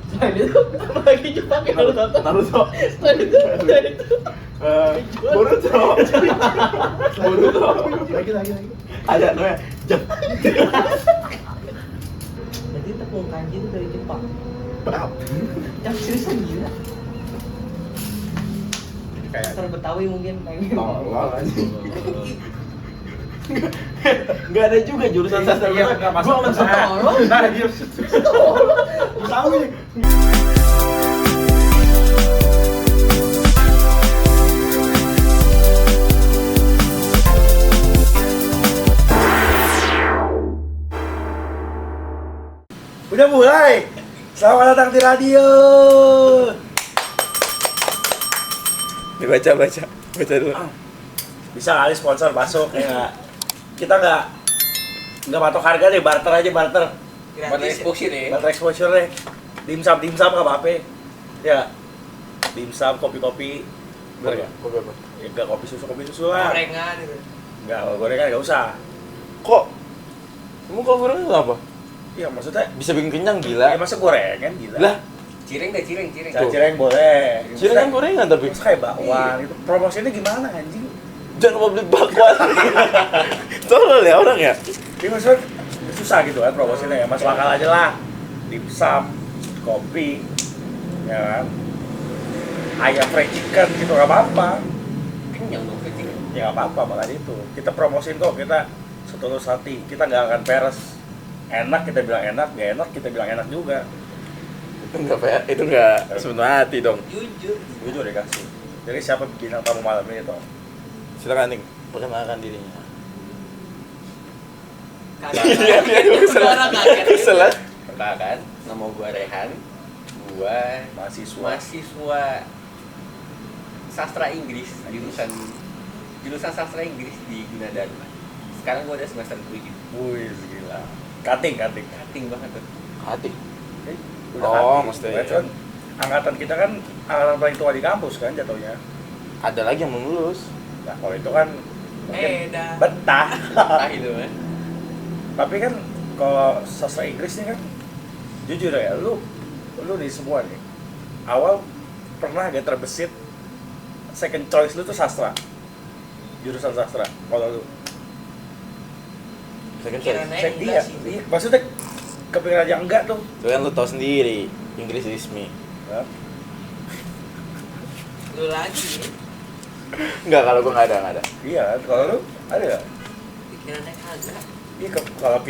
Selain itu, apa lagi Jepang yang lu tonton? Naruto. Selain itu. Boruto. Lagi. Ada namanya Jepang. Jadi tepung kanji itu dari Jepang. Bap. Yang seriusan gila. Kayak Sastra Betawi mungkin kayak gitu. tolol anjing. Enggak ada juga jurusan sastra Iya, Betawi. nggak masuk. Gua masuk Tolol. Nah, dia tahu nih. Udah mulai. Selamat datang di radio. Dibaca dulu. Bisa kali sponsor masuk ya. Kita nggak patok harga deh, barter aja barter. buat exposure ya. Barter exposure deh. Dimsum nggak apa-apa. Ya. Dimsum, kopi-kopi. Bener nggak? Kopi apa? Ya nggak kopi susu lah. Gorengan gitu. Nggak, gorengan nggak usah. Kok? Kamu kalau gorengan itu apa? Iya maksudnya. Bisa bikin kenyang gila. Ya masa gorengan gila. Lah, Cireng. Cireng boleh. cireng kan gorengan tapi. Terus kayak bakwan itu promosinya gimana anjing? Jangan lupa beli bakwan. Tolol ya orang ya. Jadi maksudnya susah gitu kan promosinya ya, masuk akal aja lah. Dimsum, kopi, ya kan? Ayam fried chicken gitu nggak apa-apa. Kenyang dong kenyang. Ya nggak apa-apa makanya itu. Kita promosiin kok, kita setulus hati. Kita nggak akan peres. Enak kita bilang enak, nggak enak kita bilang enak juga. Itu enggak sepenuh hati dong. Jujur. Jujur dikasih. Jadi siapa bintang tamu malam ini toh? Silakan nih, perkenalkan dirinya. Kaget. Kesel. Orang kaget. Kesel. Perkenalkan, nama gua Rehan. Gua mahasiswa sastra Inggris jurusan sastra Inggris di Gunadarma. Sekarang gua udah semester 7. Wih gila. Cutting. Cutting banget tuh. Hati. Udah Oh, cutting. mesti. Kan angkatan kita kan angkatan paling tua di kampus kan jatuhnya. Ada lagi yang belum lulus. Nah kalau itu kan mungkin Dah. betah. Nah itu kan. Tapi kan kalau sastra Inggris nih kan jujur ya, lu nih semua nih awal pernah gak terbesit second choice lu tuh sastra, jurusan sastra. Kalau lu Second Pikiran choice. aja enggak sih. iya, maksudnya kepikiran aja enggak tuh. Itu kan lu tahu sendiri, Inggris resmi. Ya. Lu lagi. Enggak, kalau gua enggak ada. Iya, kalau lu ada gak? Pikirannya kagak. Iya,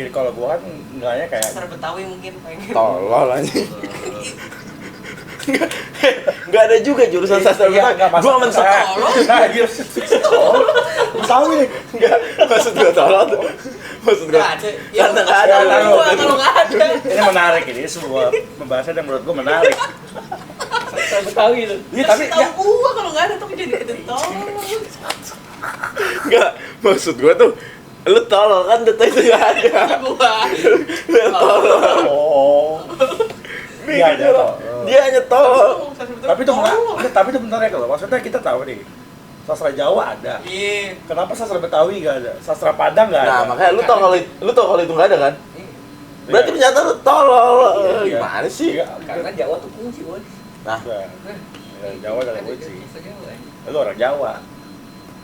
kalau gua kan enggaknya kayak Sastra Betawi mungkin pengen. Tolol anjing. Enggak ada juga jurusan sastra Iya, Betawi. nggak masuk. Gua mentok. Tolol. Nah, dia tolol. Tahu nih. Enggak, maksud gua tolol tuh. Maksud gua. Nggak ada. Ya, Karena nggak ada. Kalau nggak ada. Ini menarik ini sebuah pembahasan yang menurut gua menarik. Sastra Betawi itu. Iya, tapi Kasih tahu gua kalau nggak ada tuh jadi itu tolong. Enggak, maksud gua tuh lu tolol kan data itu enggak ada. Gua. Lu tolol. Oh. Iya, Dia toh. Dia hanya tolol. Tapi itu menarik loh. Maksudnya kita tahu nih. Sastra Jawa ada. Iya. Kenapa sastra Betawi nggak ada? Sastra Padang nggak ada. Nah, makanya lu tau kalau itu enggak ada kan? Berarti ternyata lu tolol. Iya. Gimana sih? Iya, Karena Jawa tuh kunci, Bos. Nah, Ya, Jawa dalam kunci. Bahasa Jawa. Lu orang Jawa.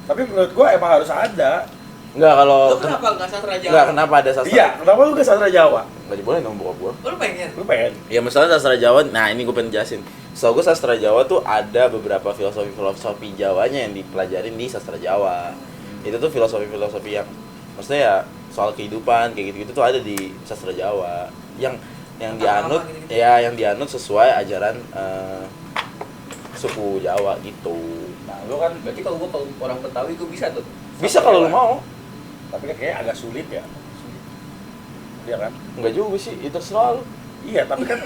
Tapi menurut gua emang harus ada. enggak kalau Lu kenapa nggak sastra Jawa? enggak kenapa ada sastra? Iya, kenapa lu nggak sastra Jawa? Enggak dibolehin dong bokap gua. Lu pengen? Lu pengen? Ya masalah sastra Jawa, nah ini gue pengen jelasin. Setahu gue sastra Jawa tuh ada beberapa filosofi Jawanya yang dipelajarin di sastra Jawa. Itu tuh filosofi yang maksudnya ya soal kehidupan kayak gitu-gitu tuh ada di sastra Jawa. Yang dianut Gitu-gitu. ya yang dianut sesuai ajaran suku Jawa gitu. Nah, lu kan Berarti kalau orang Betawi gua bisa tuh. Bisa kalau lu mau. tapi kan kayaknya agak sulit ya. Iya kan? Enggak juga sih, itu terserah lu. Iya, tapi kan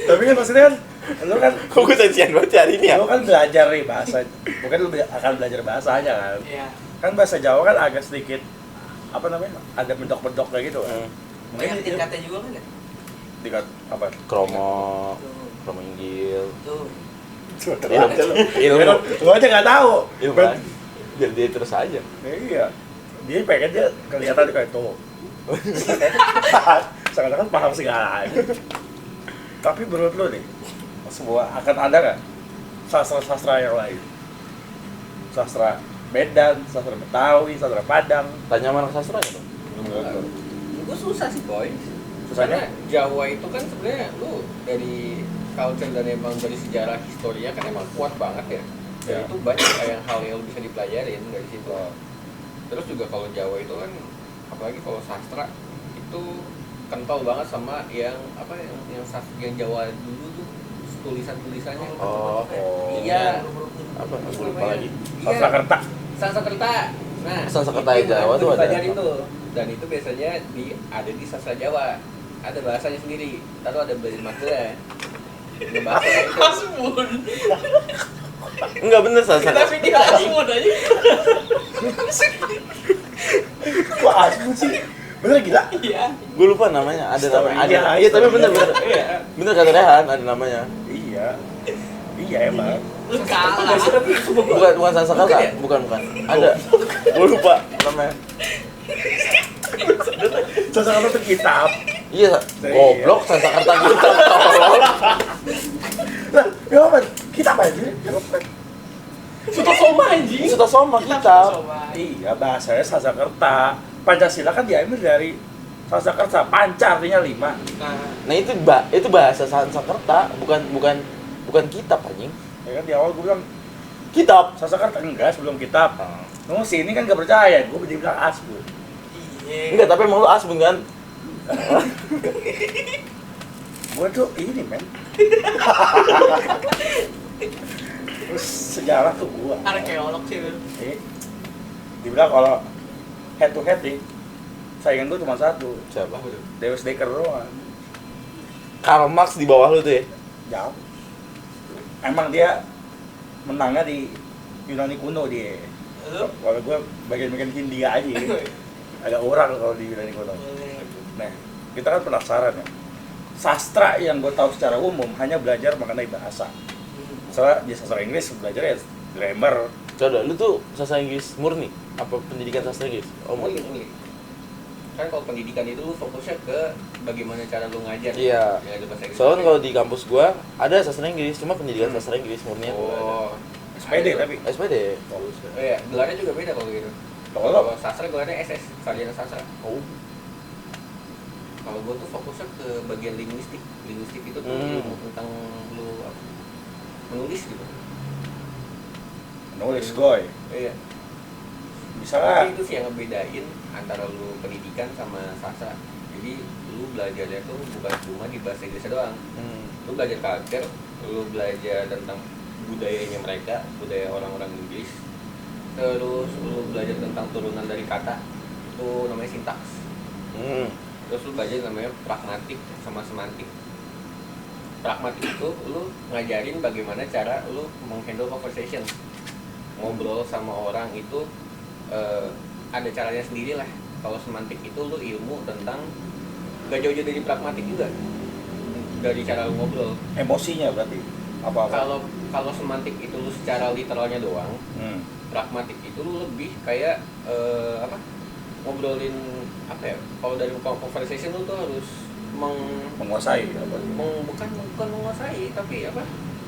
tapi kan maksudnya kan lu kan Kok gue sensian banget hari ini ya? lu kan belajar nih bahasa. Mungkin lu akan belajar bahasanya kan. Iya. Kan bahasa Jawa kan agak sedikit apa namanya? Ada mendok-mendok kayak gitu kan. Mungkin Banyak itu tingkatnya juga kan ya? tingkat apa? Kromo Tuh. Inggil. Tuh. Ilmu. Lu aja nggak tahu. Ilmu kan? Biar dia terus aja. Iya. Dia pengen dia kelihatan kayak tuh. Sekarang kan paham segala aja. Tapi menurut lu nih, akan ada nggak sastra-sastra yang lain? Sastra Medan, sastra Betawi, sastra Padang. Tanya mana sastranya dong? Menurut lu? Gue susah sih boy. Susahnya? Karena Jawa itu kan sebenarnya lu dari culture dan emang dari sejarah historia kan emang kuat banget ya. Dan Ya. itu banyak kayak hal yang lu bisa dipelajarin dari situ. Terus juga kalau Jawa itu kan apalagi kalau sastra itu kental banget sama yang apa yang Jawa dulu tuh tulisannya. Oh, Iya. apa? Aku lupa lagi. Sanskerta. Sanskerta. Nah, Sanskerta itu Jawa tuh ada. dipelajarin tuh. Dan itu biasanya ada di sastra Jawa. Ada bahasanya sendiri. Lalu ada belajar makna. Ngebahas itu. Asmun. Enggak bener sastranya. Tapi dia asmun aja. Wah, asmu sih. Bener gila. Iya. Gue lupa namanya, ada Story. namanya. Iya, Iya, tapi story. bener bener. Iya. Bener kata Rehan, ada namanya. Iya. Iya emang. Lu kalah. Bukan Sanskerta, bukan. Ada. Gue lupa namanya. Sanskerta itu kitab. Iya, goblok Sanskerta kita tolol. Lah, ya apa? Kitab aja. Suta Soma anjing. Suta Soma kita. Iya, bahasanya Sanskerta. Pancasila kan diambil dari Sanskerta. Panca artinya 5. Nah itu bahasa Sanskerta, bukan kitab anjing. Ya kan di awal gue bilang Kitab. Sanskerta enggak sebelum kitab. Nunggu sini kan gak percaya, gue bilang asbu. Iya. Enggak, tapi emang lu asbun kan? Gue tuh ini men. Terus sejarah tuh gue. Arkeolog sih lu. Dibilang kalau head to head nih, saingan gue cuma satu. Siapa? Deus Dekker doang. Karl Marx di bawah lu tuh ya? Jauh. Emang dia menangnya di Yunani kuno dia. Lu? Kalau gue bagian-bagian Hindia aja. Ada orang kalau di Yunani kuno. Nah, kita kan penasaran ya. Sastra yang gue tahu secara umum hanya belajar mengenai bahasa. Soalnya di sastra Inggris belajar ya grammar. Coba, lu tuh sastra Inggris murni? Apa pendidikan sastra Inggris? Oh, murni. Ngulik. Kan kalau pendidikan itu lu fokusnya ke bagaimana cara lu ngajar. Iya. Ngajar bahasa Inggris. Soalnya kalau di kampus gua ada sastra Inggris, cuma pendidikan sastra Inggris murni itu nggak ada. Oh. SPD tapi. SPD. Oh iya, gelarnya juga beda kalau gitu. Kalau Kalau sastra gelarnya SS, sarjana sastra. Oh. Kalau gua tuh fokusnya ke bagian linguistik. Linguistik itu tuh ilmu tentang lu apa? Menulis gitu. nulis goy. Iya. Bisa lah. Tapi itu sih yang ngebedain antara lu pendidikan sama sastra. Jadi lu belajarnya tuh bukan cuma di bahasa Inggris doang. Lu belajar culture, lu belajar tentang budayanya mereka, budaya orang-orang Inggris. Terus lu belajar tentang turunan dari kata, itu namanya sintaks. Terus lu belajar namanya pragmatik sama semantik. Pragmatik itu lu ngajarin bagaimana cara lu menghandle conversation, ngobrol sama orang itu ada caranya sendiri lah. Kalau semantik itu lu ilmu tentang gak jauh-jauh dari pragmatik juga, dari cara lu ngobrol. Emosinya berarti apa? Kalau semantik itu lu secara literalnya doang, pragmatik itu lu lebih kayak ngobrolin apa ya? Kalau dari conversation lu tuh harus Menguasai apa? bukan menguasai, tapi apa?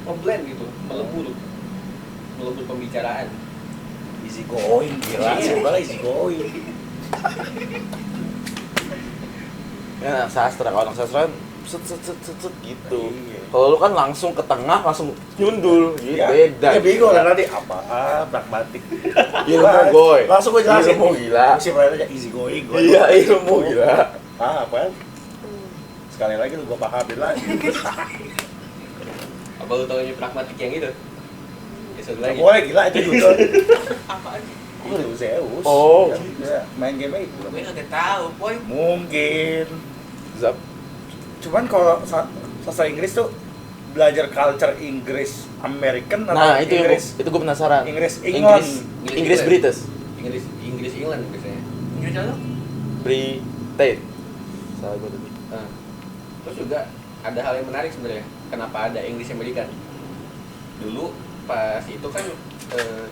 Ngeblend gitu, melebur pembicaraan. Easy going, gila. Iya. Sebenarnya easy going. Ya, sastra, kalau anak sastra kan set gitu. Iya. Kalau lu kan langsung ke tengah, langsung nyundul, gitu, Ya, beda. ya bingung lah nanti apa? Pragmatik. Ilmu goy. Langsung gue jelasin. Ilmu gila. Si aja easy going. Iya, ilmu gila. Apa? Sekali lagi lu gua pahamin lagi. Apa lu tau ini pragmatik yang itu? Episode lagi. Boleh gila itu juga. Apaan? Itu Zeus. Oh. Ya, main game itu. Gue nggak tahu, boy. Mungkin. Zap. Cuman kalau sastra Inggris tuh belajar culture Inggris American atau Nah, itu Inggris gue penasaran. Inggris England. Inggris British. Inggris England biasanya. Inggris apa? British. Salah gue tadi. Nah, terus juga ada hal yang menarik sebenarnya. Kenapa ada English American? Dulu pas itu kan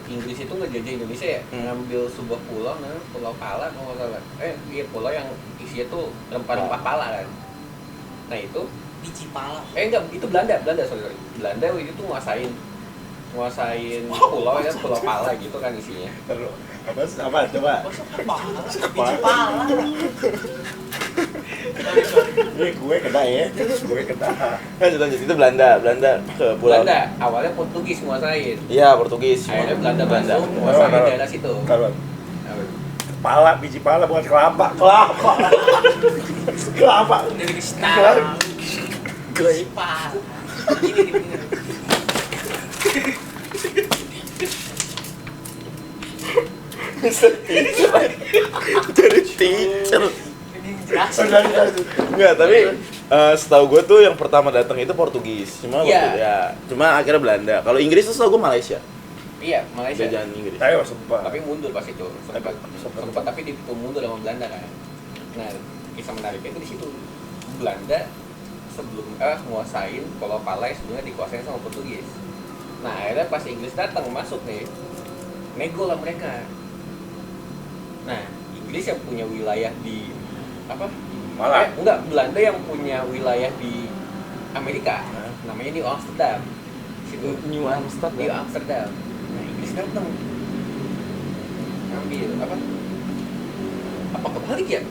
Inggris itu ngejajah Indonesia ya, ngambil sebuah pulau, namanya Pulau Pala kalau nggak salah. Iya, pulau yang isinya tuh rempah-rempah pala kan. Nah itu Biji pala. Enggak, itu Belanda, sorry. Belanda waktu itu tuh nguasain pulau ya, pulau pala gitu kan isinya. Terus apa coba? Masa kepala? Biji pala. Ini gue kena ya, gue kena. Lanjut itu Belanda ke pulau. Belanda, awalnya Portugis nguasain. Iya, Portugis. Akhirnya Belanda masuk nguasain daerah situ. Kalau Apa? pala, biji pala bukan kelapa. Kelapa. Dari sekarang. Biji pala. Ini bener. Jadi teacher. Ini jelasin. Enggak, tapi setahu gue tuh yang pertama datang itu Portugis. Cuma Iya. cuma akhirnya Belanda. Kalau Inggris tuh setahu gue Malaysia. Iya, Malaysia. Jajahan Inggris. Ayo sempat. Tapi mundur pas itu. Sempat tapi dihitung mundur sama Belanda kan. Nah, kisah menariknya itu di situ. Belanda sebelum nguasain Pulau Pala yang sebelumnya dikuasain sama Portugis. Nah, akhirnya pas Inggris datang masuk nih, nego lah mereka. Nah, Inggris yang punya wilayah di apa? Malah. Enggak, Belanda yang punya wilayah di Amerika. Namanya New Amsterdam. Situ. New Amsterdam. New Amsterdam. Nah, Inggris datang ngambil apa? Apa kebalik ya?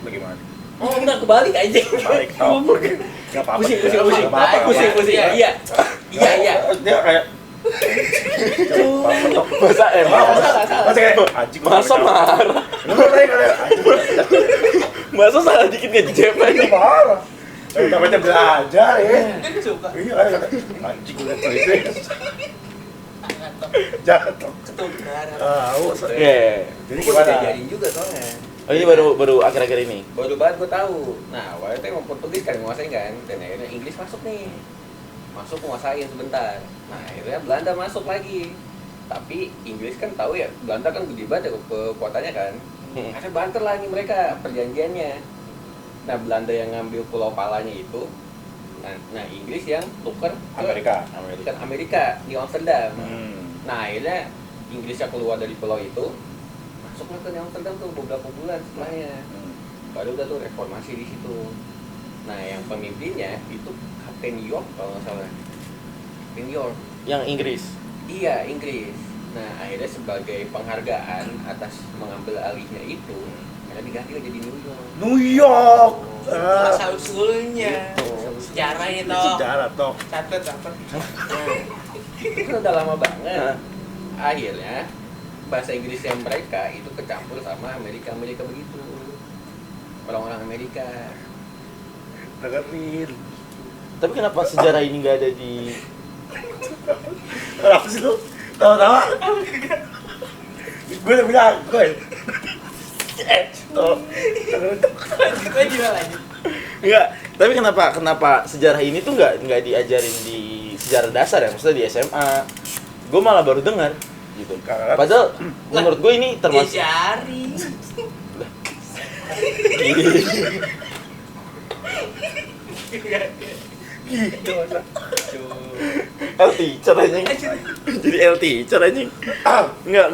Bagaimana? Oh, enggak kebalik aja. Balik. Oh, nggak apa-apa. Pusing. Nggak apa-apa. Pusing. Iya. Dia kayak Masa emang? Salah. Masa kayak anjing. Masa marah? Lu tadi kayak anjing. Masa salah dikit ngejep aja? Itu marah. Namanya belajar ya. Kan suka. Iya kayak anjing udah itu. Jatuh. Ketuker. Tahu. Iya. Jadi Gue gimana? diajarin juga soalnya. Oh ini baru akhir-akhir ini. Baru banget gue tahu. Nah, awalnya tuh emang Portugis kan nguasain kan, dan akhirnya Inggris masuk nih. Masuk nguasain sebentar. Nah, akhirnya Belanda masuk lagi. Tapi Inggris kan tahu ya, Belanda kan gede banget ya kekuatannya kan. Akhirnya banter lagi mereka perjanjiannya. Nah, Belanda yang ngambil Pulau Palanya itu, nah Inggris yang tuker ke Amerika di Amsterdam. Nah, akhirnya Inggrisnya keluar dari pulau itu, masuklah ke Amsterdam tuh beberapa bulan setelahnya. Baru udah tuh reformasi di situ. Nah, yang pemimpinnya itu Kapten York kalau nggak salah. Kapten York. Yang Inggris. Iya, Inggris. Nah, akhirnya sebagai penghargaan atas mengambil alihnya itu, akhirnya diganti jadi New York. New York. Asal usulnya. Sejarah ini toh. Sejarah toh. Catat. Itu udah lama banget. Akhirnya bahasa Inggrisnya mereka itu kecampur sama Amerika begitu. Orang-orang Amerika. Dengerin. Tapi kenapa sejarah ini nggak ada di? Kenapa sih lu? Tahu-tahu. Gue udah bilang, gue. Tuh. Gue juga lanjut. Enggak. Tapi kenapa sejarah ini tuh nggak diajarin di sejarah dasar ya? Maksudnya di SMA. Gue malah baru dengar gitu. Padahal menurut gue ini termasuk. Jari. Gitu masa. L teacher anjing. Jadi L teacher anjing. Enggak,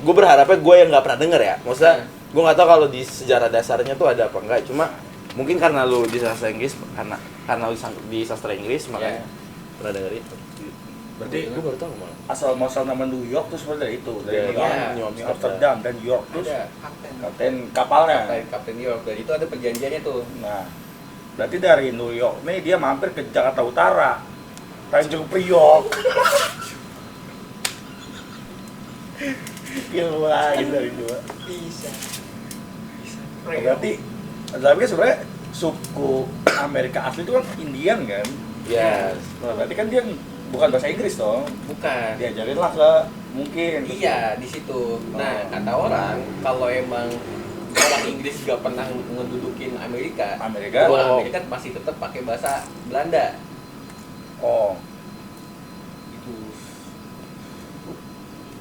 gue berharapnya gue yang nggak pernah denger ya. Maksudnya gue nggak tahu kalau di sejarah dasarnya tuh ada apa enggak. Cuma mungkin karena lu di sastra Inggris, karena lu di sastra Inggris makanya pernah denger itu. Berarti Gue baru tahu malah. asal muasal nama New York tuh sebenarnya dari itu, dari New New Amsterdam dan York terus Ada kapten kapalnya. Kapten York, dan itu ada perjanjiannya tuh. Nah, berarti dari New York nih dia mampir ke Jakarta Utara, Tanjung Priok. Gila lagi dari dua. Bisa. Berarti, tapi kan sebenarnya suku Amerika asli itu kan Indian kan? Yes. Nah, berarti kan dia bukan bahasa Inggris dong. Bukan. Diajarin lah ke mungkin. Iya, di situ. Nah, kata orang kalau emang orang Inggris gak pernah ngedudukin Amerika, orang Amerika masih tetap pakai bahasa Belanda. Oh, Itu.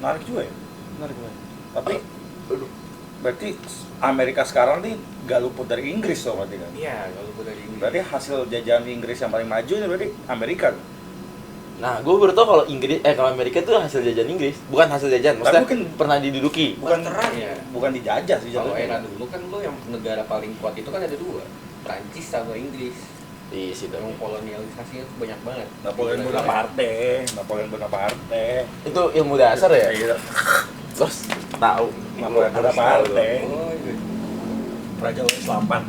menarik juga ya. Menarik banget. Tapi berarti Amerika sekarang nih gak luput dari Inggris dong berarti kan? Iya, kalau gue dari Inggris. Berarti hasil jajahan Inggris yang paling maju ini berarti Amerika. Nah, gue baru tau kalau kalau Amerika itu hasil jajahan Inggris, bukan hasil jajahan, maksudnya mungkin pernah diduduki. Bukan Barteran. Iya. bukan dijajah sih Kalau jatuhnya. era dulu kan lo yang negara paling kuat itu kan ada dua. Prancis sama Inggris. Iya sih Yang dong. kolonialisasinya tuh banyak banget. Napoleon Bonaparte. Itu ilmu dasar ya? Iya. Terus tahu. Napoleon Harus tahu Bonaparte. dong. Oh iya. Raja Selatan.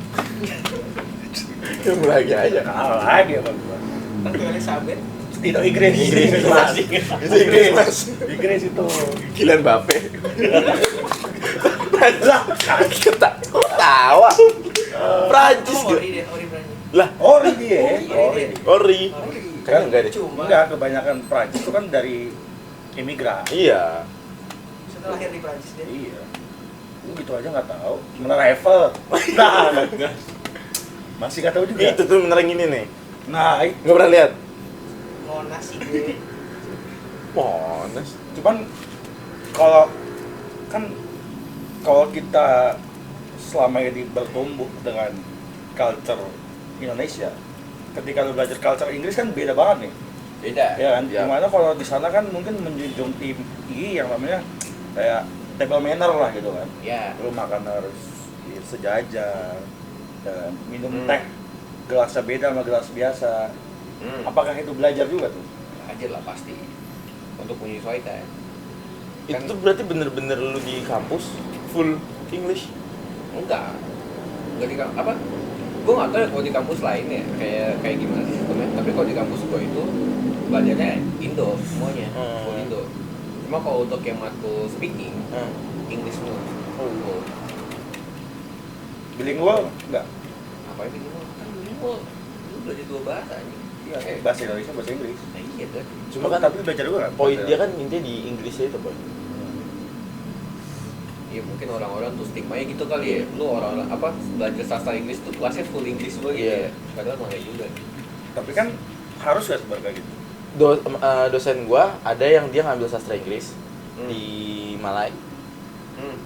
Ilmu lagi aja. Kalah lagi apa gua. Ratu Elizabeth. Itu Inggris. Inggris. Mas. Itu Inggris, Mas. Inggris itu. Kylian Mbappe. Lah, ketawa. Prancis Oh, gue. Ori deh, Ori Prancis. Lah, Ori dia. Ori. Ori. Ori. Kayaknya enggak deh. Cuma Enggak, kebanyakan Prancis itu kan dari imigran. Iya. sudah lahir di Prancis dia. Iya. Lu gitu aja nggak tahu. Menara Eiffel. Nah, enggak. Masih nggak tahu juga. Itu tuh menara yang ini nih. Nah, itu. Enggak pernah lihat. Monas sih gue. Monas. Cuman kalau kan kalau kita selama ini bertumbuh dengan culture Indonesia, ketika lu belajar culture Inggris kan beda banget nih, Beda. ya kan? Ya. Dimana kalau di sana kan mungkin menjunjung tinggi yang namanya kayak table manner lah gitu kan. Ya. Lu makan harus sejajar dan minum Hmm. teh gelasnya beda sama gelas biasa. Apakah itu belajar juga tuh? Ajar lah pasti. Untuk menyesuaikan. Itu tuh berarti bener-bener lu di kampus full English. Enggak di apa? Gue nggak tahu ya kalau di kampus lain ya kayak gimana sih sistemnya. Tapi kalau di kampus gue itu belajarnya Indo semuanya, full Indo. Cuma kalau untuk yang matkul speaking, English semua. Oh. Bilingual enggak? Apa yang bikin kan bilingual? Lu belajar dua bahasa aja. Iya, bahasa Indonesia, bahasa Inggris. Nah iya kan. Cuma kan tapi belajar juga kan? poin dia kan intinya di Inggrisnya itu, Boy. Ya mungkin orang-orang tuh stigmanya gitu kali ya. Lu orang apa belajar sastra Inggris tuh kelasnya full Inggris semua gitu Iya. ya. Padahal mah nggak juga. Tapi kan harus gak sebenarnya kayak gitu. Dosen gua ada yang dia ngambil sastra Inggris di Malai.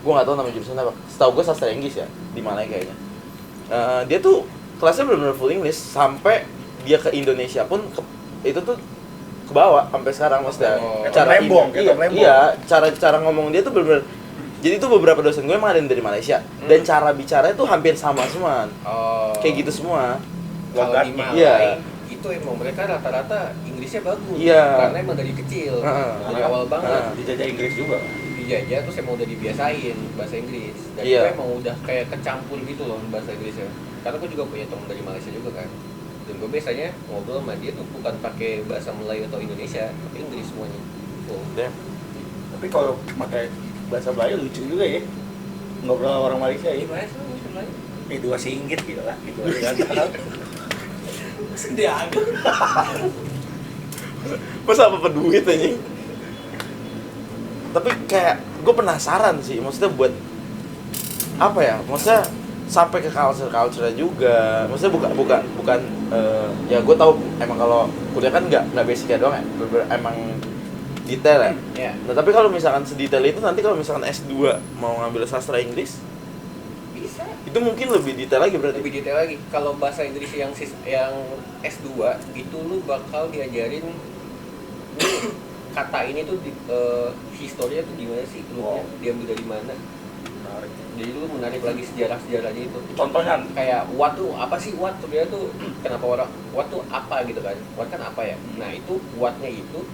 Gua nggak tahu nama jurusan apa. Setahu gua sastra Inggris ya di Malai kayaknya. Dia tuh kelasnya benar-benar full English sampai dia ke Indonesia pun itu tuh ke bawah sampai sekarang maksudnya. Oh. Kayak Lembong, kayak iya, Tom Lembong. iya, cara ngomong dia tuh benar-benar. Jadi tuh beberapa dosen gue emang ada yang dari Malaysia dan cara bicaranya tuh hampir sama semua. Oh. Kayak gitu semua. Kalau di Logatnya. Malai Iya. itu emang mereka rata-rata Inggrisnya bagus. Iya. Karena emang dari kecil. Dari awal banget. Dijajah Inggris juga. Dijajah terus emang udah dibiasain bahasa Inggris. Dan Iya. itu emang udah kayak kecampur gitu loh bahasa Inggrisnya. Karena gue juga punya teman dari Malaysia juga kan. Dan gue biasanya ngobrol sama dia tuh bukan pakai bahasa Melayu atau Indonesia, tapi Inggris semuanya. Oh. Damn. Tapi kalau pakai bahasa Melayu lucu juga ya. Ngobrol sama orang Malaysia ya. Gimana sih bahasa Melayu? Itu singgit gitu lah. Itu aja. Sedih agak. Masa apa peduit anjing? Tapi kayak gue penasaran sih, maksudnya buat apa ya? Maksudnya sampai ke culture juga. Maksudnya bukan ya gue tahu emang kalau kuliah kan nggak basicnya doang ya. Emang detail ya. Ya. Nah, tapi kalau misalkan sedetail itu nanti kalau misalkan S2 mau ngambil sastra Inggris, Bisa. itu mungkin lebih detail lagi berarti. Lebih detail lagi. Kalau bahasa Inggris yang S2 itu lu bakal diajarin nih, kata ini tuh historinya tuh gimana sih? Lu diambil dari mana? Menarik. Jadi lu menarik lagi sejarah-sejarahnya itu. Contohnya Kayak what tuh apa sih what sebenarnya tuh kenapa orang what tuh apa gitu kan? What kan apa ya? Nah, itu what-nya itu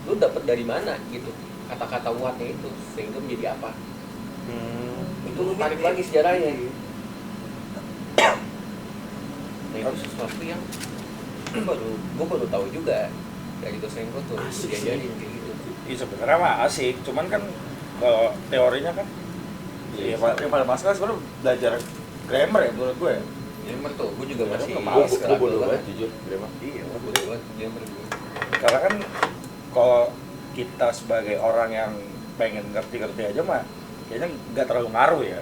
lu dapat dari mana gitu. Kata-kata what-nya itu sehingga menjadi apa? Itu lu tarik lagi sejarahnya. Nah, itu sesuatu yang gue baru tahu juga dari dosen gue tuh Asik diajarin sih. kayak gitu. iya sebenarnya mah asik, cuman kan kalau teorinya kan ya yang pada masalah sebenarnya belajar grammar ya menurut gue ya. Grammar tuh, gue juga Ya, masih lu males, Gue struggle bodoh banget banget. jujur, grammar. Iya. Bodoh banget grammar gue. Karena kan kalau kita sebagai orang yang pengen ngerti-ngerti aja mah kayaknya nggak terlalu ngaruh ya.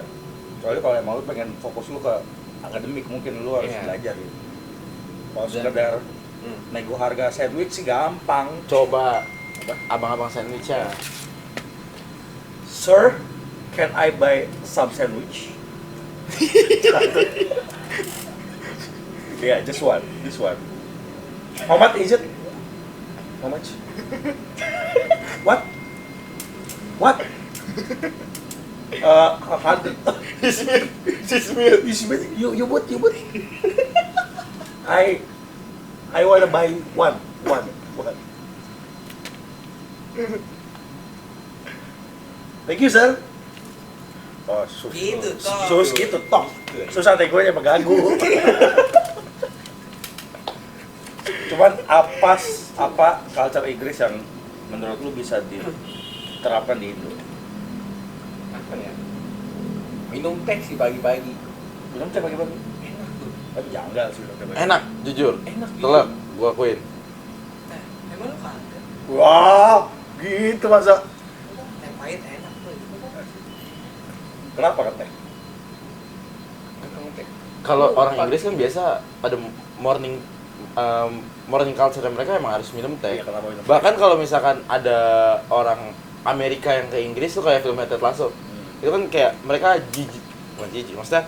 Kecuali kalau emang lu pengen fokus lu ke akademik mungkin lu harus Iya. belajar gitu. Kalau Dan- sekedar nego harga sandwich sih gampang. Coba abang-abang sandwich ya. Sir, can I buy some sandwich? Yeah, just one. How much is it? How much? What? Hundred. He's made. You would. I wanna buy one. Thank you, sir. Oh, Gitu, toh. gitu, toh. Susah teh gue nya mengganggu. Cuman apa culture Inggris yang menurut lu bisa diterapkan di Indo? Apa ya? Minum teh sih pagi-pagi. Minum teh pagi-pagi. Enak tuh. Tapi janggal sih minum teh pagi. Enak, jujur. Enak gitu. Telak, gua akuin. Emang lu kagak? Wah, gitu masa. Teh pahit enak tuh. Kenapa kan teh? Minum teh. Kalau orang Inggris kan biasa pada morning culture mereka emang harus minum teh. Iya, kenapa minum teh? Bahkan kalau misalkan ada orang Amerika yang ke Inggris tuh kayak film Ted Lasso. Itu kan kayak mereka bukan jijik, maksudnya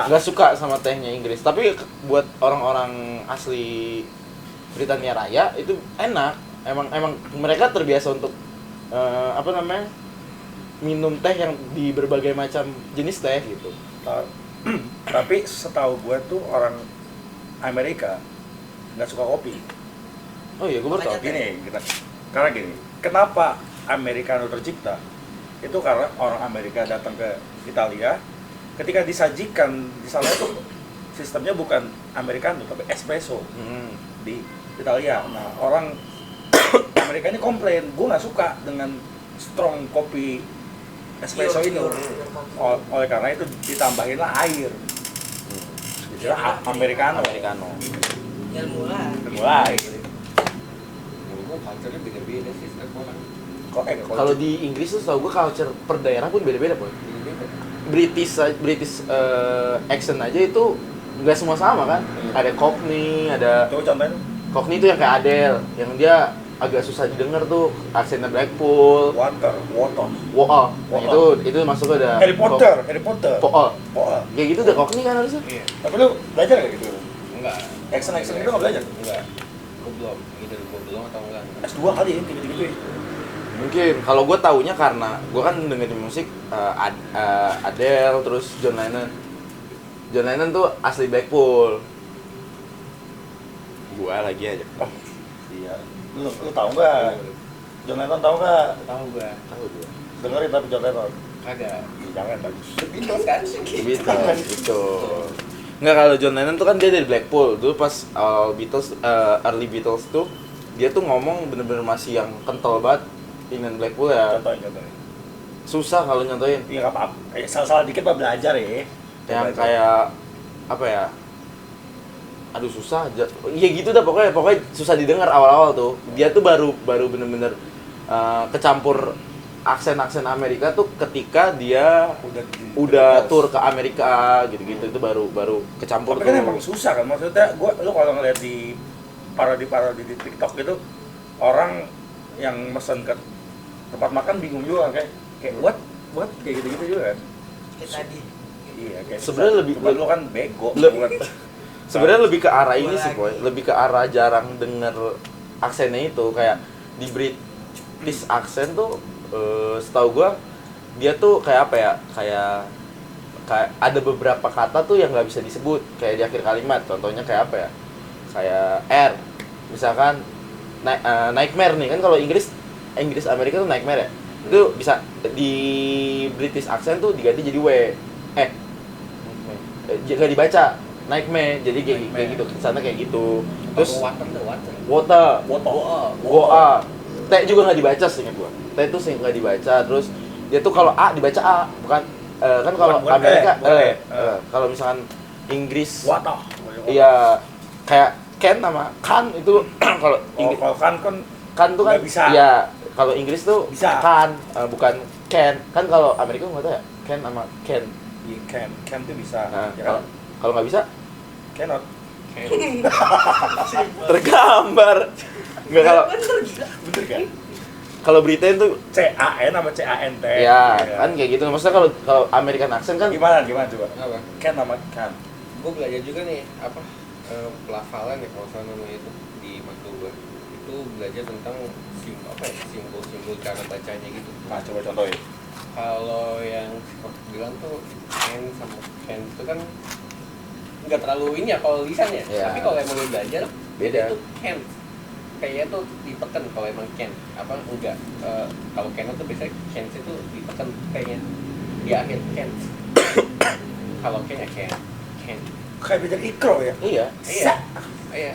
nggak suka sama tehnya Inggris. Tapi buat orang-orang asli Britania Raya itu enak. Emang mereka terbiasa untuk minum teh yang di berbagai macam jenis teh gitu. Tapi setahu gue tuh orang Amerika nggak suka kopi. Oh iya, gue baru tahu. Karena gini, kenapa Americano tercipta? Itu karena orang Amerika datang ke Italia, ketika disajikan di sana itu sistemnya bukan Americano tapi espresso di Italia. Nah, orang Amerika ini komplain, gue nggak suka dengan strong kopi espresso ini. Oleh karena itu ditambahinlah air. Jadi Americano. Ilmu lah. Mulai. Menurut gua culture-nya beda-beda sih setiap orang. Kalau di Inggris tuh tau gue culture per daerah pun beda-beda, Boy. Beda-beda. British accent aja itu nggak semua sama kan? Ada Cockney, ada Coba contohnya. Cockney itu yang kayak Adele, yang dia agak susah didengar tuh aksennya Blackpool. Water. Wow, nah, itu masuk ke ada Harry Potter. Pool. Oh, Kayak gitu udah Cockney kan harusnya. Iya. tapi lu belajar gak gitu? Enggak. Accent itu nggak belajar? Enggak. Gua belum. Gitu gua belum atau enggak? S2 kali ya, kayak gitu ya. Mungkin kalau gue taunya karena gue kan dengerin musik Adele terus John Lennon tuh asli Blackpool. Gua lagi aja. Iya. Lu tahu nggak? John Lennon tahu nggak? Tahu gua. Tahu gue. Dengerin tapi John Lennon. Kagak. Jangan bagus. Beatles kan? Beatles gitu. Nggak, kalau John Lennon tuh kan dia dari Blackpool. Dulu pas early Beatles tuh dia tuh ngomong bener-bener masih yang kental banget dengan Blackpool ya. Contohin. Susah kalau nyontohin. Iya nggak apa-apa. Salah dikit mah belajar ya. Yang kayak apa ya? Aduh susah aja. Iya gitu dah pokoknya susah didengar awal-awal tuh. Dia tuh baru bener-bener kecampur aksen Amerika tuh ketika dia udah tur ke Amerika gitu-gitu, itu baru kecampur. Tapi tuh. kan emang susah kan, maksudnya lu kalau ngeliat di parodi di TikTok gitu, orang yang mesen ke tempat makan bingung juga kayak what kayak gitu juga kan. Kayak tadi. Iya, kayak Sebenarnya susah. lebih- Cuman lu kan bego. Sebenarnya lebih ke arah ini Gua sih, lagi. Boy. Lebih ke arah jarang denger aksennya itu. Kayak di British accent tuh setahu gua dia tuh kayak apa ya? Kayak ada beberapa kata tuh yang nggak bisa disebut kayak di akhir kalimat. Contohnya kayak apa ya? Kayak R. Misalkan nightmare nih kan, kalau Inggris Amerika tuh nightmare ya. Itu bisa di British accent tuh diganti jadi W. Nggak dibaca nightmare, jadi kayak gitu, kesana kayak gitu. Terus water. Goa. T juga nggak dibaca seingat gua. T itu nggak dibaca. Terus dia tuh kalau A dibaca A, bukan kan kalau Bukan Amerika bukan kalau misalkan Inggris Wadah. iya kayak Ken sama Kan itu kalau Inggris Kalau kan tuh kan nggak bisa. iya, kalau Inggris tuh Bisa. Kan bukan Ken. Kan kalau Amerika nggak tahu ya, Ken sama Ken. Can tuh bisa. Nah, Ya kan? kalau nggak bisa Cannot. tergambar. Nggak, kalau Bener kan? kalau Britain tuh CAN sama CANT. ya kan kayak gitu. Maksudnya kalau American accent kan Gimana coba? Apa? Can sama can. Gue belajar juga nih pelafalan ya kalau salah namanya itu di maktu gue. Itu belajar tentang simbol-simbol cara bacanya gitu. Nah, coba contohin. Kalau yang seperti bilang tuh can sama can itu kan nggak terlalu ini ya kalau lisan ya. Iya. Tapi kalau emang lu belajar Beda. itu can. Kayaknya tuh ditekan kalau emang can. Apa enggak? Kalau can itu biasanya can itu ditekan kayaknya di akhir can. Kalau can ya can. Kayak belajar ikro ya. Iya. Iya. Iya.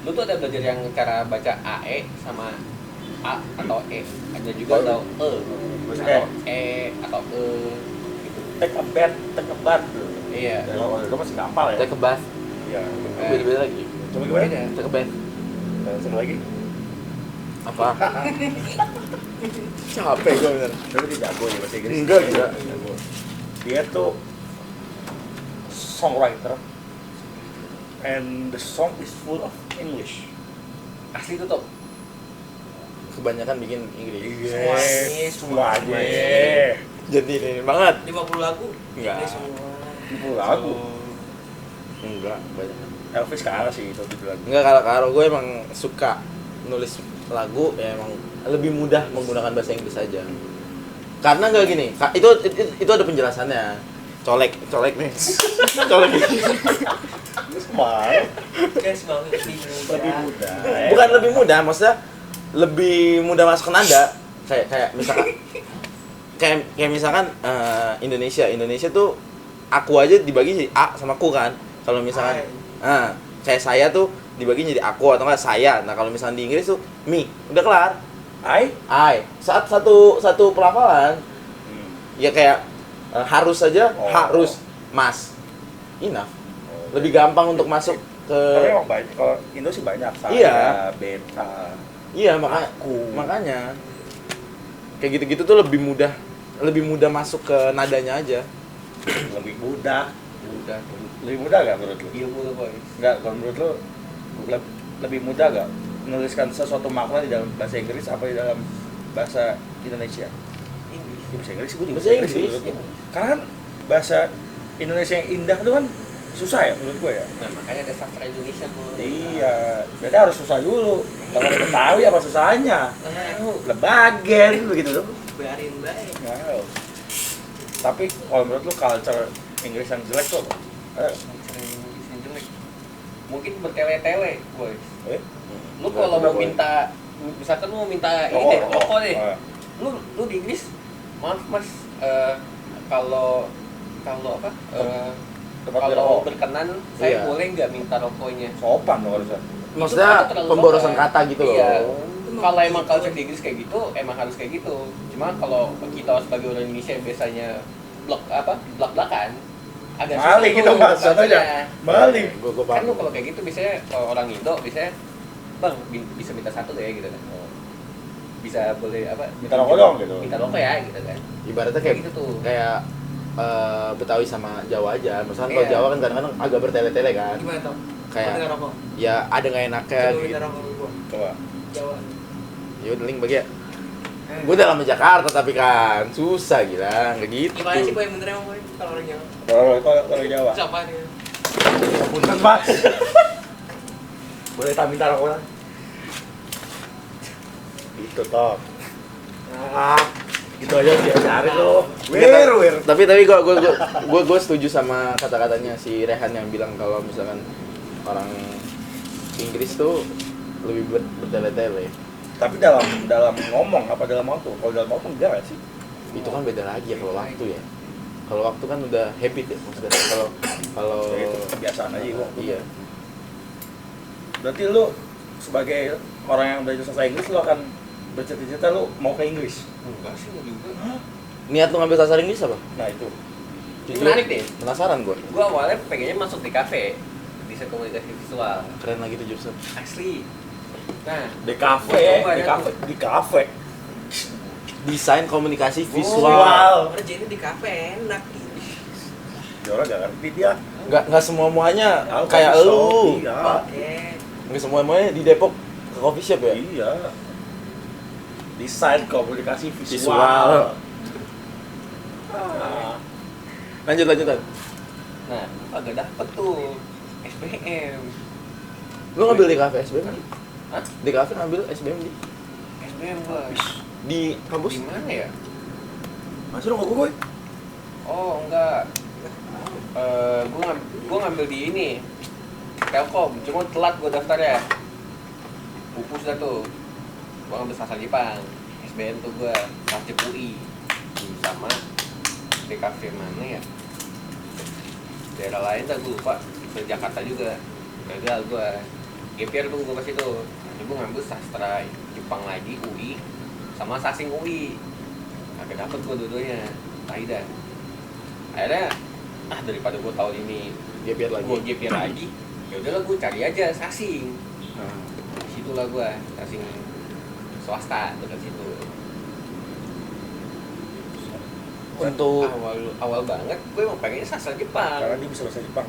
Lu tuh ada belajar yang cara baca AE sama A atau E. Ada juga atau E. Atau E atau E gitu. Take a bat. Iya. Kalau itu masih gampang ya. Kita ke bath. Iya. Beda-beda lagi. Coba gimana? Beda. Kita ke bath. Satu lagi. Apa? Capek gue bener. Tapi dia jago ya bahasa Inggris. Enggak, gila. Jago. Dia tuh songwriter and the song is full of English. Asli tuh top. Kebanyakan bikin Inggris. Semuanya. Jadi ini banget. 50 lagu. Enggak. Ini semua. Itu lagu. Enggak, banyak. Elvis kalah sih itu lagu. Enggak, kalau gue emang suka nulis lagu ya emang lebih mudah menggunakan bahasa Inggris aja. Karena enggak gini, itu ada penjelasannya. Colek nih. Colek. Mal. Kan semangat Lebih mudah. Bukan lebih mudah, maksudnya lebih mudah masuk ke nada. Kayak misalkan kayak misalkan Indonesia tuh aku aja dibagi jadi A sama ku kan. Kalau misalkan kayak saya tuh dibagi jadi aku atau enggak saya. Nah, kalau misalkan di Inggris tuh me, udah kelar. I. Saat satu pelafalan ya kayak harus saja, harus mas. Enough. Lebih gampang untuk masuk ke. Tapi emang banyak, kalau Indo sih banyak. Saya, Iya. beta. Iya, Aku. makanya kayak gitu-gitu tuh lebih mudah masuk ke nadanya aja. Lebih mudah. Udah. Lebih mudah gak menurut lu? Ilmu tuh boy. Enggak, kalau menurut lu lebih mudah gak menuliskan sesuatu makna di dalam bahasa Inggris apa di dalam bahasa Indonesia? Inggris. Ya, bahasa Inggris gue juga Bahasa Inggris. menurut gua. Karena kan bahasa Indonesia yang indah itu kan susah ya menurut gue ya. Nah, makanya ada sastra Indonesia tuh. Iya, berarti harus susah dulu. Kalau kita tahu ya apa susahnya. Lebagen begitu tuh. Biarin baik. Wow. Tapi kalau menurut lu culture Inggris yang jelek tuh apa? Inggris yang jelek. Mungkin bertele-tele, boy. Eh? Lu kalau mau minta, misalkan lu mau minta ini deh, rokok deh. Lu di Inggris, maaf mas, kalau apa? Tempat Kalau rokok. berkenan, saya Iya. boleh nggak minta rokoknya? Sopan dong harusnya. Maksudnya Itu terlalu pemborosan sopan. kata gitu loh. Iya. Kalau emang culture di Inggris kayak gitu, emang harus kayak gitu. Cuma kalau kita sebagai orang Indonesia yang biasanya blak-blakan, agak Maling susah gitu tuh mas, contohnya. culture-nya. Maling. Gue Kan paham. lu kalau kayak gitu biasanya kalau orang Indo biasanya bang bisa minta satu deh gitu kan. Bisa boleh apa? Minta rokok dong gitu. Minta rokok ya gitu kan. Ibaratnya Kayak kayak gitu tuh. kayak Betawi sama Jawa aja. Misalkan kalau Iya. Jawa kan kadang-kadang agak bertele-tele kan. Gimana Tom? Kayak Minta rokok. ya ada nggak enaknya Coba gitu. minta rokok ke gua. Coba. Jawa. Yaudah link bagi ya. Gue dalam Jakarta tapi kan susah gila, nggak gitu. Gimana sih boy yang bener emang boy kalau orang Jawa? Kalau Jawa. Siapa nih? Punten mas. Boleh tak minta rokok? Itu top. Gitu aja diajarin lo. Wir. Tapi gue setuju sama kata-katanya si Rehan yang bilang kalau misalkan orang Inggris tuh lebih bertele-tele. Tapi dalam ngomong apa dalam waktu? Kalau dalam waktu enggak sih? Itu kan beda lagi ya kalau waktu ya. Kalau waktu kan udah habit ya maksudnya. Kalau Ya, itu kebiasaan aja kok. Iya. Berarti lu sebagai orang yang belajar bahasa Inggris lu akan bercita-cita lu mau ke Inggris. Enggak sih juga. Niat lu ngambil sastra Inggris apa? Nah itu. Ini menarik deh. Penasaran gue. Gua awalnya pengennya masuk di kafe, desain komunikasi visual. Keren lagi tuh jurusan. Asli. Nah, Di kafe, di kafe. Desain komunikasi visual. Visual. Kerjanya di kafe enak. Dia gak ngerti dia. Nggak semuanya Tahu kayak coffee shop, lu. Iya. Oke. Nggak semuanya di Depok ke coffee shop ya. Iya. Desain komunikasi visual. Visual. Ah. Lanjut. nah, agak dapet tuh SBM. Lu ngambil di kafe SBM? Hah? Di kafe ngambil SBM di SBM gua. kampus? Di mana ya? Masih lu nggak gue? Oh enggak. Gue ngambil di ini Telkom, cuma telat gue daftarnya. Pupus dah tuh. Gue ngambil sastra Jepang. SBM tuh gue Sarjep UI sama DKV mana ya? Daerah lain dah gue lupa. Ke Jakarta juga. Gagal gue. GPR tuh gue pas itu. Jadi gue ngambil sastra Jepang lagi UI sama sasing UI. Kagak dapet gue dua-duanya. Tai dah. Akhirnya daripada gue tahun ini GPR lagi. gue GPR lagi, ya udahlah gue cari aja sasing. Situlah gue sasing swasta dekat situ. Untuk awal banget gue emang pengennya sastra Jepang. Karena dia bisa bahasa Jepang.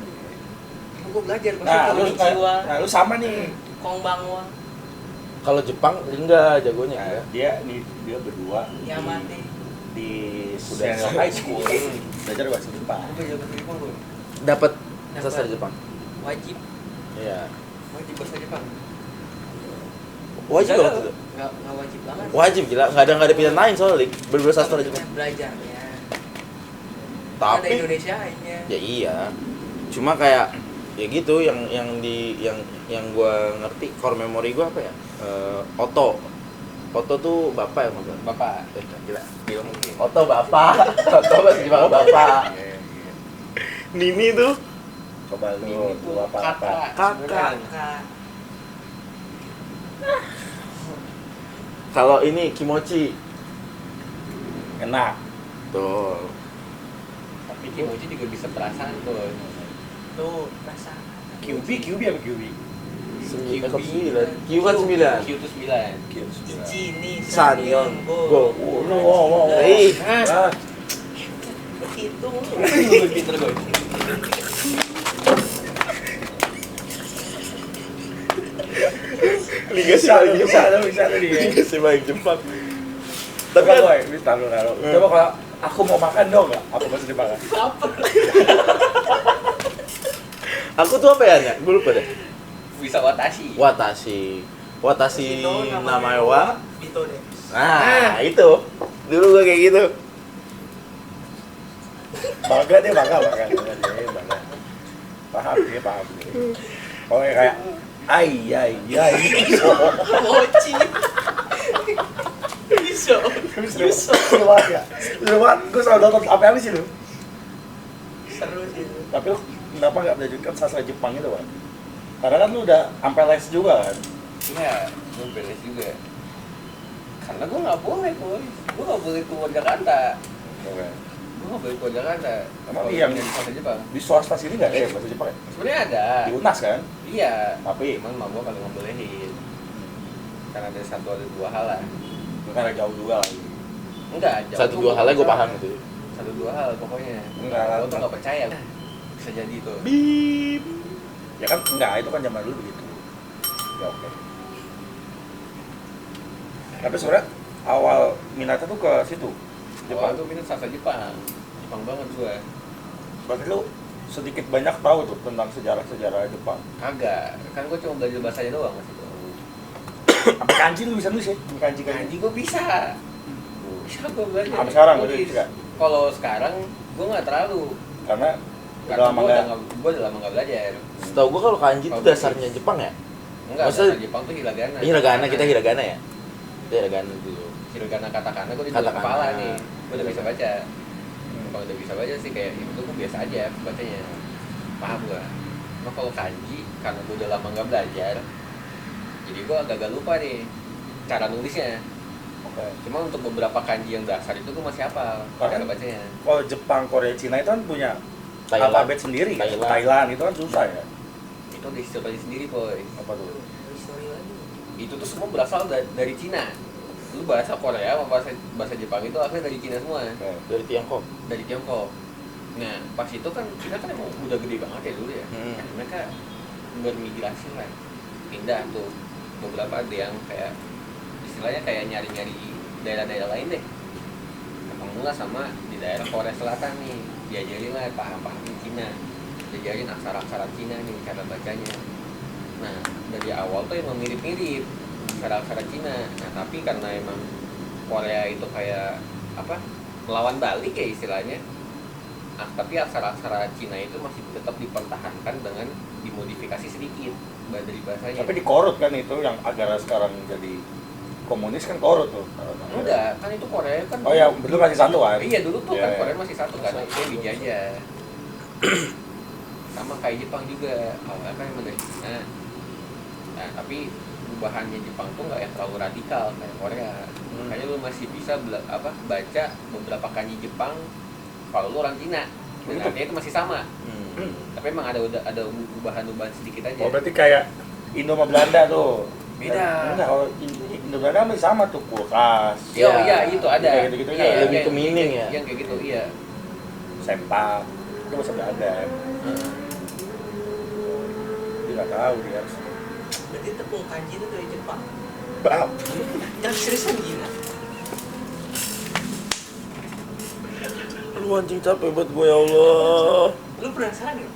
Gue belajar Nah, bahasa lu Jepang. nah, lu sama nih. Kongbangwa, kalau Jepang Lingga jagonya ya. Dia berdua Yamate. di senior high school belajar bahasa Jepang. Gue belajar bahasa Jepang gue. Dapat Dapat. sastra Jepang. Wajib. Iya. Wajib bahasa Jepang. Wajib waktu itu. Nggak wajib banget. Wajib gila, nggak ada pilihan lain soalnya berbeda sastra Jepang. Belajarnya. Ada Tapi Indonesianya. ya iya. Cuma kayak ya gitu yang gua ngerti core memory gua apa ya? Oto. Oto tuh bapak ya maksudnya. Bapak. Gila. Bilang Oto bapak. Oto bahasa Jepang bapak. Nini tuh Coba lu apa? kakak. Kakak. kalau ini kimochi. Enak. Tuh. Tapi kimochi juga bisa perasaan tuh. Tuh, rasa. QB apa QB? Sembilan. Q kan 9. Q itu 9. Cini, Sanyon. Go. Go. Ih. Ah, Begitu. Pinter gue. Liga bisa lu dia. Liga si baik Jepang. Tapi Tapi kan gue, taruh. Coba kalau aku mau makan dong nggak? Apa bahasa Jepang? aku tuh apa ya? Gue lupa deh. Bisa watashi. Watashi Itu namanya wa. Itu deh. Nah, itu. Dulu gue kayak gitu. Bangga dia. Paham dia. Oh ya kayak ai. Mochi. Bisa. Lu gue selalu nonton apa sih lu? Seru sih itu. Tapi lu kenapa nggak melanjutkan sastra Jepang itu, Bang? Karena kan lu udah sampai les juga kan? Iya, gue beres juga. Karena gue nggak boleh, boy. Gue nggak boleh keluar Jakarta. Oke. Gue nggak boleh keluar Jakarta. Emang Kalau yang- di bahasa Jepang. Di swasta sini nggak ada ya bahasa Jepang ya? Sebenarnya ada. Di UNAS kan? Iya. Tapi Cuman mah gue kalau nggak bolehin. Karena ada satu ada dua hal lah. karena jauh juga lagi. Enggak. jauh Satu tuh dua halnya gue masalah. paham itu. Satu dua hal pokoknya. Enggak lah. Gue tuh nggak percaya. Bisa jadi tuh. Bip. Ya kan enggak, itu kan zaman dulu begitu. Ya oke. Tapi sebenarnya awal minatnya tuh ke situ. Jepang Jepang. tuh minat sastra Jepang. Jepang banget gue. Berarti lu sedikit banyak tahu tuh tentang sejarah-sejarah Jepang. Kagak. Kan gue cuma belajar bahasanya doang mas itu. Sampai kanji lu bisa nulis ya? Kanji. Kanji gue bisa. Bisa gue belajar. Sampai sekarang Nulis. berarti juga? Kalau sekarang gue nggak terlalu. Karena udah Karena lama gue nggak. udah lama nggak belajar. Setahu gue kalau kanji itu Kalau dasarnya Jepang ya. Enggak, Maksudnya- bahasa Jepang tuh hiragana. Hiragana, kita hiragana ya. Kita hiragana dulu. Hiragana katakana gue di dalam Katakana. kepala nih. Gue udah bisa baca. Kalau udah bisa baca sih kayak itu gue biasa aja bacanya. Paham gue. Cuma kalau kanji karena gue udah lama nggak belajar, jadi gue agak lupa nih cara nulisnya. Oke. Cuma untuk beberapa kanji yang dasar itu gue masih hafal cara bacanya. Kalau Jepang, Korea, Cina itu kan punya Thailand. alfabet sendiri kan? Thailand itu kan susah ya. Itu ada istilahnya sendiri boy. Apa tuh? History lagi. Itu tuh semua berasal dari Cina. Lu bahasa Korea sama bahasa Jepang itu akhirnya dari Cina semua. Oke. Dari Tiongkok. Dari Tiongkok. Nah, pas itu kan Cina kan emang udah gede banget ya dulu ya. Mereka bermigrasi lah, pindah tuh beberapa ada yang kayak istilahnya kayak nyari-nyari daerah-daerah lain deh. Ketemu lah sama di daerah Korea Selatan nih, diajarin lah paham-pahamin Cina, diajarin aksara-aksara Cina nih cara bacanya. Nah dari awal tuh emang mirip-mirip aksara-aksara Cina. Nah tapi karena emang Korea itu kayak apa melawan balik ya istilahnya. Tapi aksara-aksara Cina itu masih tetap dipertahankan dengan dimodifikasi sedikit dari bahasanya. Tapi dikorut kan itu yang agar sekarang jadi komunis kan korut tuh. Udah, kan itu Korea kan. Oh ya, dulu masih satu kan? Iya, dulu tuh Iya, kan iya. Korea masih satu kan, itu yang dijajah. Sama kayak Jepang juga, awalnya kan emang dari Cina. Nah, tapi perubahannya Jepang tuh nggak yang terlalu radikal kayak Korea. Makanya lu masih bisa baca beberapa kanji Jepang kalau lu orang Cina. Dan Begitu. artinya itu masih sama. Hmm. Tapi emang ada ubahan-ubahan sedikit aja. Oh berarti kayak Indo sama Belanda tuh. Beda. Enggak, kalau Indo Belanda masih sama tuh kulkas, Iya, itu ada. Kayak gitu-gitu Iya, ya. Lebih ke meaning ya? Yang kayak gitu, iya. sempak. Itu masih Belanda. Dia nggak tahu dia harus. Berarti tepung kanji itu dari Jepang. Bap. Jangan seriusan gila. Lu anjing capek buat gue ya Allah. Lu penasaran nggak?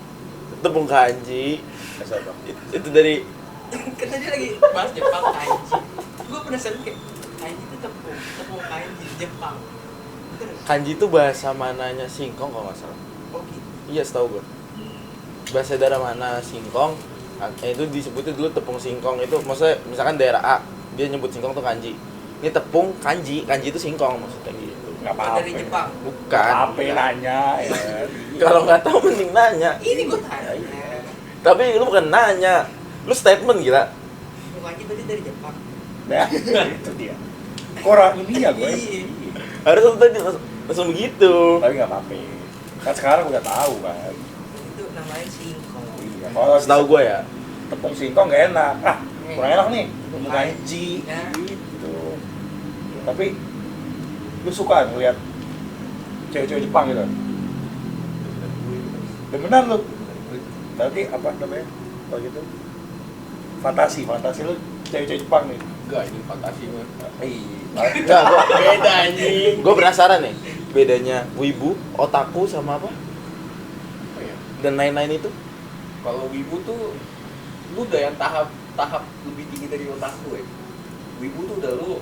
Tepung kanji. Dasar bang. Itu dari Kan tadi lagi bahas Jepang kanji. Gue penasaran kayak kanji itu tepung kanji Jepang. Bener nggak? kanji itu bahasa mananya singkong kalau nggak salah. Oh gitu. Iya, setahu gue. Bahasa daerah mana singkong, itu disebutnya dulu tepung singkong itu, maksudnya misalkan daerah A, dia nyebut singkong tuh kanji. Ini tepung kanji itu singkong maksudnya gitu. Nggak Oh, apa-apa. dari Jepang. Bukan. Apa nanya ya. Kalau nggak tahu mending nanya. Ini gue tanya. Tapi lu bukan nanya, lu statement gila. Tepung kanji berarti dari Jepang. Nah, itu dia. Kurang ini ya gue. Iya. Harus lu tadi langsung begitu. Tapi nggak apa-apa. Kan sekarang udah tahu kan. Itu namanya singkong. Iya. Kalau Setahu gue ya. tepung singkong nggak enak. Ah, kurang enak nih. Tepung kanji. Ya. Gitu. Tapi lu suka ngeliat cewek-cewek Jepang gitu? Benar lu. Berarti apa namanya? Kalau gitu fantasi lu cewek-cewek Jepang nih. Enggak, ini fantasi mah. Enggak, gua Beda anjing. gue penasaran nih. Bedanya wibu, otaku sama apa? Dan lain-lain itu. Kalau wibu tuh lu udah yang tahap lebih tinggi dari otaku ya. Wibu tuh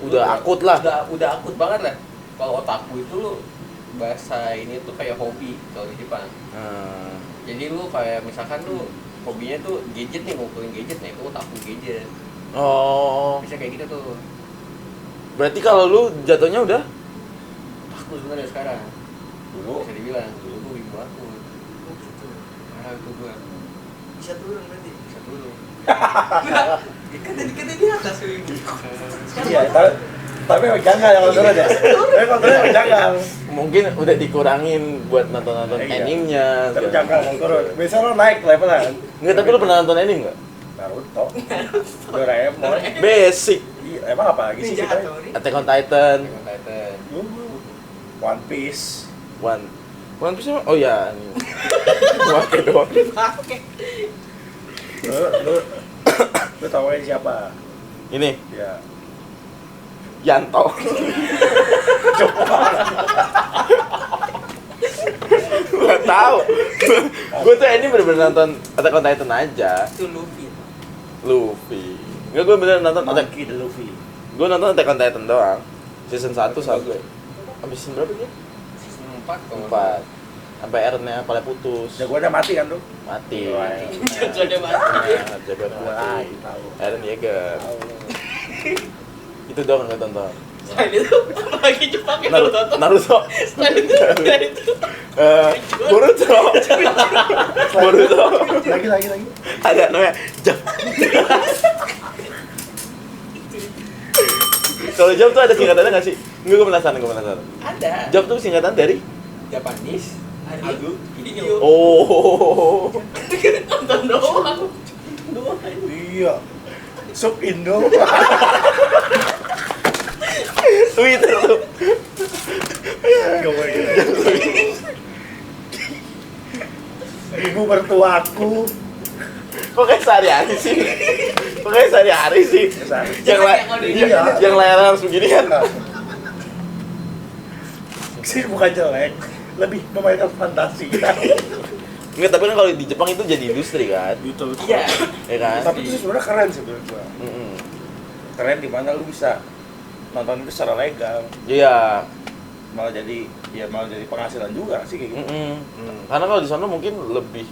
Udah akut lah. Udah akut banget lah. Kalau otaku itu lu bahasa ini tuh kayak hobi kalau di Jepang. Jadi lu kayak misalkan lu hobinya tuh gadget nih, ngumpulin gadget nih, itu otaku gadget. Oh, Bisa kayak gitu tuh. berarti kalau lu jatuhnya udah Aku sebenarnya sekarang Dulu bisa dibilang dulu tuh wibu aku. Oh gitu. Parah itu gua. Bisa turun berarti. Bisa dulu. Kan tadi di atas ibu. iya, tapi emang janggal ya kalau turun ya. Tapi kalau turun emang janggal. mungkin udah dikurangin buat nonton Iya. animenya. Tapi janggal kalau turun. Biasanya lo naik levelan. Enggak, tapi lu pernah nonton anime nggak? Naruto, Doraemon. Basic. Iya, emang apa lagi sih Ninja kita? Hattori. Attack on Titan, Attack on Titan. One Piece. One Piece emang? Oh ya, ini. Oke doang. Pakai. Lu tahu aja siapa? Ini Ya. Yanto. Gak tahu. Gue tuh ini bener-bener nonton Attack on Titan aja. Itu Luffy. Luffy. Enggak, gue bener nonton Attack. Monkey the Luffy. Gue nonton Attack on Titan doang. Season 1 sampai habis season berapa dia? Season 4 kalau 4. Sampai Eren-nya kepala putus. Jagoannya mati kan tuh? Mati. Jagoannya mati. Nah, jagoannya mati. Wah, tahu. Eren Yeager. Tahu. Itu doang yang gue tonton. Selain itu, apa lagi Jepang yang lu tonton? Naruto. Selain itu. Boruto. Boruto. Lagi. Ada namanya Jump. Kalau Jump tuh ada singkatannya nggak sih? Enggak, gue penasaran. Ada. Jump tuh singkatan dari? Japanese. Aduh, Video. Oh. nonton doang. Iya. Sub Indo. Twitter tuh. Gak boleh gitu. Ibu mertuaku. Kok kayak sehari-hari sih? Yang Iya. yang layar harus begini kan? Sih bukan jelek, lebih memainkan fantasi. Enggak, tapi kan kalau di Jepang itu jadi industri kan? Gitu. Iya. Ya kan? Tapi itu sebenarnya keren sih menurut gua. Mm-mm. Keren di mana lu bisa nonton itu secara legal. Iya. malah jadi penghasilan juga sih kayak gitu. Karena kalau di sana mungkin lebih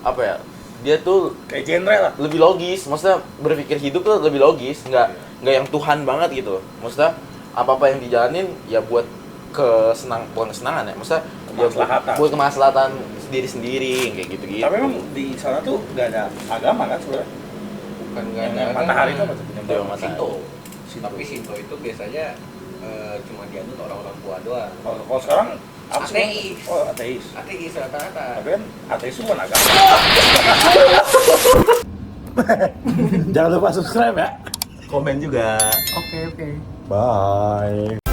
apa ya, dia tuh Kayak genre lah. lebih logis, maksudnya berpikir hidup tuh lebih logis, nggak yang Tuhan banget gitu. Maksudnya apa yang dijalanin ya buat bukan kesenangan ya, maksudnya ya Kemaslahatan. buat kemaslahatan diri sendiri kayak gitu-gitu. Tapi emang di sana tuh nggak ada agama kan sebenarnya. Bukan nggak Yang ada matahari itu agama. apa tuh? Yang Dewa matahari. Shinto. Shinto. Tapi Shinto itu biasanya cuma dianut orang-orang tua doang. Kalau sekarang apa sih? Ateis. Oh, ateis. Ateis rata-rata. Tapi kan ateis itu bukan agama. Jangan lupa subscribe ya. Komen juga. Oke. Bye.